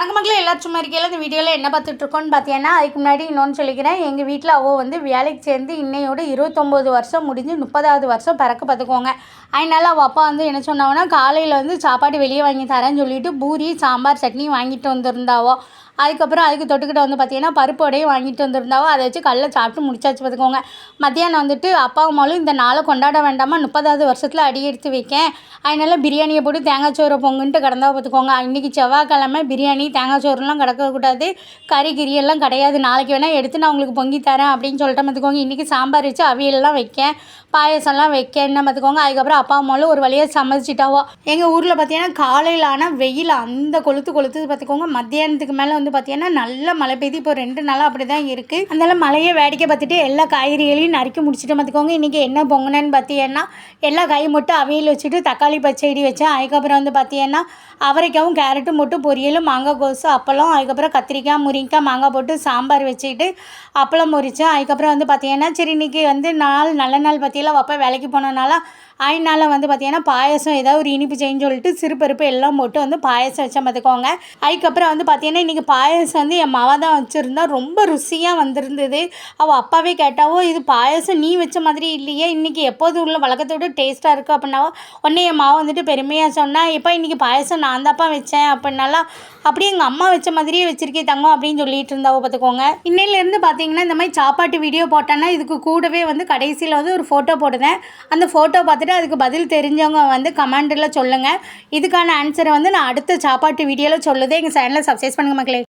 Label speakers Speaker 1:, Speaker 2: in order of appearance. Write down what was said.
Speaker 1: வணக்கம் மக்களே, எல்லாரும் சும்மா இருக்கையில் இந்த வீடியோவில் என்ன பார்த்துட்ருக்கோன்னு பார்த்தீங்கன்னா, அதுக்கு முன்னாடி இன்னொன்று சொல்லிக்கிறேன். எங்கள் வீட்டில் அவள் வந்து வேலைக்கு சேர்ந்து இன்னையோட 29 வருஷம் முடிஞ்சு 30வது வருஷம் பிறக்க பார்த்துக்கோங்க. அதனால அவள் அப்பா வந்து என்ன சொன்னாங்கன்னா, காலையில் வந்து சாப்பாடு வெளியே வாங்கி தரேன்னு சொல்லிட்டு பூரி சாம்பார் சட்னி வாங்கிட்டு வந்திருந்தாவோ. அதுக்கப்புறம் அதுக்கு தொட்டுக்கிட்ட வந்து பார்த்திங்கன்னா பருப்பு வடையும் வாங்கிட்டு வந்திருந்தாவோ. அதை வச்சு காலைல சாப்பிட்டு முடிச்சாச்சு பார்த்துக்கோங்க. மத்தியானம் வந்துட்டு அப்பாவும் மகளும் இந்த நாளை கொண்டாட வேண்டாமா, 30வது வருஷத்தில் அடி எடுத்து வைக்கேன், அதனால் பிரியாணியை போட்டு தேங்காய் சோறு பொங்குன்ட்டு கிடந்தா பார்த்துக்கோங்க. இன்றைக்கி செவ்வாய்க்கிழமை பிரியாணி தேங்காய் சோறுலாம் கிடக்கக்கூடாது, கறி கிரியெல்லாம் கிடையாது, நாளைக்கு வேணால் எடுத்து நான் உங்களுக்கு பொங்கி தரேன் அப்படின்னு சொல்லிட்டு பார்த்துக்கோங்க. இன்றைக்கி சாம்பார் வச்சு அவியல்லாம் வைக்கேன், பாயசம்லாம் வைக்கன்னு பார்த்துக்கோங்க. அதுக்கப்புறம் அப்பா அம்மாவும் ஒரு வழியாக சமைச்சிட்டாவோ. எங்கள் ஊரில் பார்த்தீங்கன்னா காலையில் ஆனால் வெயில் அந்த கொளுத்துது பார்த்துக்கோங்க. மத்தியானத்துக்கு மேலே வந்து பார்த்தீங்கன்னா நல்ல மழை பெய்து. இப்போ 2 நாளாக அப்படி தான் இருக்குது. அதனால மழையை வேடிக்கை பார்த்துட்டு எல்லா காய்கறிகளையும் நறுக்கி முடிச்சுட்டு பார்த்துக்கோங்க. இன்றைக்கி என்ன பொங்கினேன்னு பார்த்தீங்கன்னா எல்லா காயும் மட்டும் அவியல் வச்சுட்டு தக்காளி பச்சடி வச்சேன். அதுக்கப்புறம் வந்து பார்த்தீங்கன்னா அவரைக்காவும் கேரட்டும் போட்டு பொரியலும் மாங்காய் கோசு அப்பளம், அதுக்கப்புறம் கத்திரிக்காய் முருங்கைக்காய் மாங்காய் போட்டு சாம்பார் வச்சுக்கிட்டு அப்பளம் பொரித்தேன். அதுக்கப்புறம் வந்து பார்த்தீங்கன்னா சரி இன்றைக்கி வந்து நல்ல நாள் பற்றியெல்லாம் அப்பா வேலைக்கு போனனால அதனால் வந்து பார்த்தீங்கன்னா பாயசம் ஏதாவது ஒரு இனிப்பு செய்யன்னு சொல்லிட்டு சிறுபருப்பு எல்லாம் போட்டு வந்து பாயசம் வச்சேன் பார்த்துக்கோங்க. அதுக்கப்புறம் வந்து பார்த்தீங்கன்னா இன்றைக்கி பாயசம் வந்து என் மாவா தான் வச்சுருந்தா, ரொம்ப ருசியாக வந்திருந்தது. அவள் அப்பாவே கேட்டாவோ, இது பாயசம் நீ வச்ச மாதிரி இல்லையே, இன்றைக்கி எப்போது உள்ள வழக்கத்தோடு டேஸ்ட்டாக இருக்குது அப்படின்னாவோ. உடனே என் மாவை வந்துட்டு பெருமையாக சொன்னால், எப்போ இன்றைக்கி பாயசம் நான் தான்ப்பா வச்சேன் அப்படின்னாலாம், அப்படியே எங்கள் அம்மா வச்ச மாதிரியே வச்சுருக்கே தங்கம் அப்படின்னு சொல்லிட்டு இருந்தாவோ பார்த்துக்கோங்க. இன்னையிலேருந்து பார்த்தீங்கன்னா இந்த மாதிரி சாப்பாட்டு வீடியோ போட்டேன்னா இதுக்கு கூடவே வந்து கடைசியில் வந்து ஒரு ஃபோட்டோ போடுவேன். அந்த ஃபோட்டோ பார்த்துட்டு அதுக்கு பதில் தெரிஞ்சவங்க வந்து கமெண்டில் சொல்லுங்கள். இதுக்கான ஆன்சரை வந்து நான் அடுத்த சாப்பாட்டு வீடியோவில் சொல்லுதே. எங்கள் சேனலை சப்ஸ்கிரைப் பண்ணுங்கள் மக்களே.